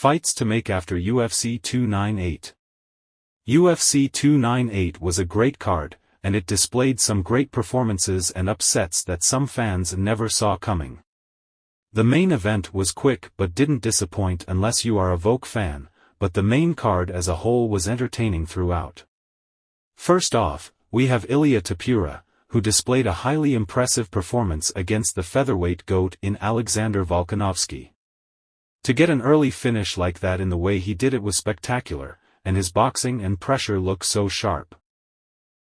Fights to make after UFC 298. UFC 298 was a great card, and it displayed some great performances and upsets that some fans never saw coming. The main event was quick but didn't disappoint unless you are a Volk fan, but the main card as a whole was entertaining throughout. First off, we have Ilia Topuria, who displayed a highly impressive performance against the featherweight GOAT in Alexander Volkanovski. To get an early finish like that in the way he did it was spectacular, and his boxing and pressure look so sharp.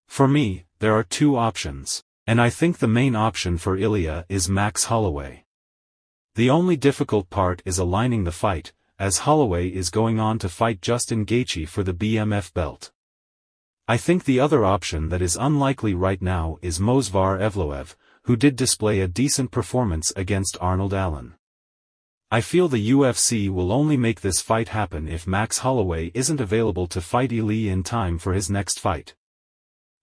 For me, there are two options, and I think the main option for Ilia is Max Holloway. The only difficult part is aligning the fight, as Holloway is going on to fight Justin Gaethje for the BMF belt. I think the other option that is unlikely right now is Movsar Evloev, who did display a decent performance against Arnold Allen. I feel the UFC will only make this fight happen if Max Holloway isn't available to fight Ilia in time for his next fight.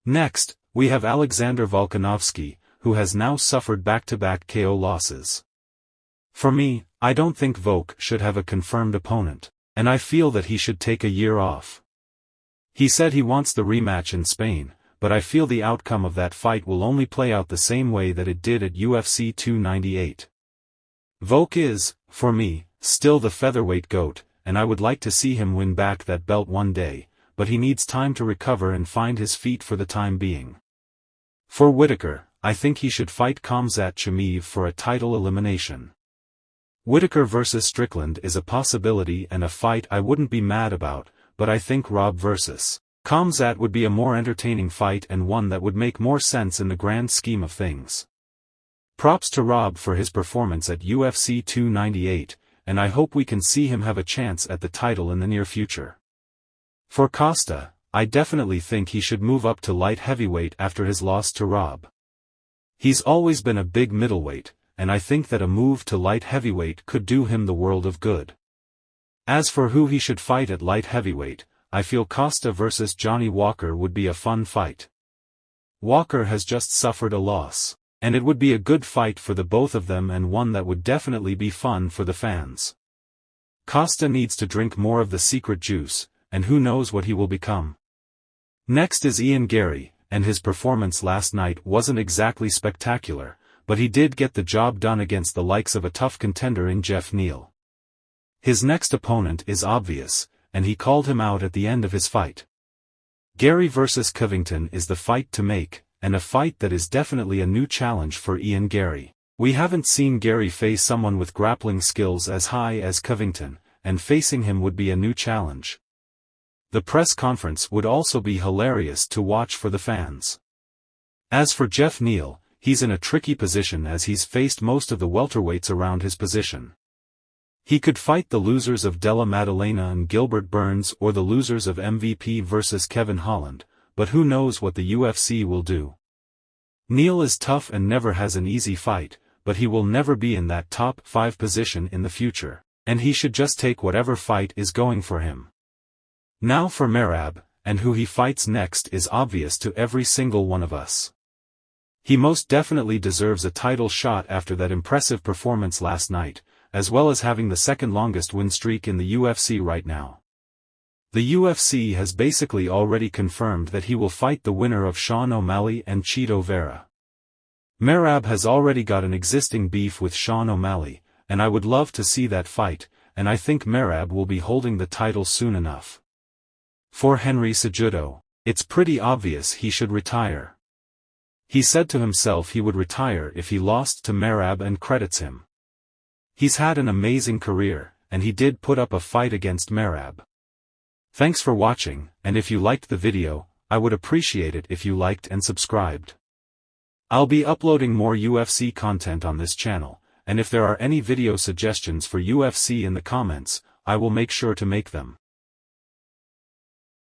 Next, we have Alexander Volkanovski, who has now suffered back-to-back KO losses. For me, I don't think Volk should have a confirmed opponent, and I feel that he should take a year off. He said he wants the rematch in Spain, but I feel the outcome of that fight will only play out the same way that it did at UFC 298. Volk is, for me, still the featherweight GOAT, and I would like to see him win back that belt one day, but he needs time to recover and find his feet for the time being. For Whittaker, I think he should fight Khamzat Chimaev for a title elimination. Whittaker vs Strickland is a possibility and a fight I wouldn't be mad about, but I think Rob vs Khamzat would be a more entertaining fight and one that would make more sense in the grand scheme of things. Props to Rob for his performance at UFC 298, and I hope we can see him have a chance at the title in the near future. For Costa, I definitely think he should move up to light heavyweight after his loss to Rob. He's always been a big middleweight, and I think that a move to light heavyweight could do him the world of good. As for who he should fight at light heavyweight, I feel Costa vs Johnny Walker would be a fun fight. Walker has just suffered a loss, and it would be a good fight for the both of them and one that would definitely be fun for the fans. Costa needs to drink more of the secret juice, and who knows what he will become. Next is Ian Gary, and his performance last night wasn't exactly spectacular, but he did get the job done against the likes of a tough contender in Jeff Neal. His next opponent is obvious, and he called him out at the end of his fight. Gary vs Covington is the fight to make, and a fight that is definitely a new challenge for Ian Gary. We haven't seen Gary face someone with grappling skills as high as Covington, and facing him would be a new challenge. The press conference would also be hilarious to watch for the fans. As for Jeff Neal, he's in a tricky position as he's faced most of the welterweights around his position. He could fight the losers of Della Maddalena and Gilbert Burns or the losers of MVP vs Kevin Holland, but who knows what the UFC will do. Neal is tough and never has an easy fight, but he will never be in that top 5 position in the future, and he should just take whatever fight is going for him. Now for Merab, and who he fights next is obvious to every single one of us. He most definitely deserves a title shot after that impressive performance last night, as well as having the second longest win streak in the UFC right now. The UFC has basically already confirmed that he will fight the winner of Sean O'Malley and Chito Vera. Merab has already got an existing beef with Sean O'Malley, and I would love to see that fight, and I think Merab will be holding the title soon enough. For Henry Cejudo, it's pretty obvious he should retire. He said to himself he would retire if he lost to Merab and credits him. He's had an amazing career, and he did put up a fight against Merab. Thanks for watching, and if you liked the video, I would appreciate it if you liked and subscribed. I'll be uploading more UFC content on this channel, and if there are any video suggestions for UFC in the comments, I will make sure to make them.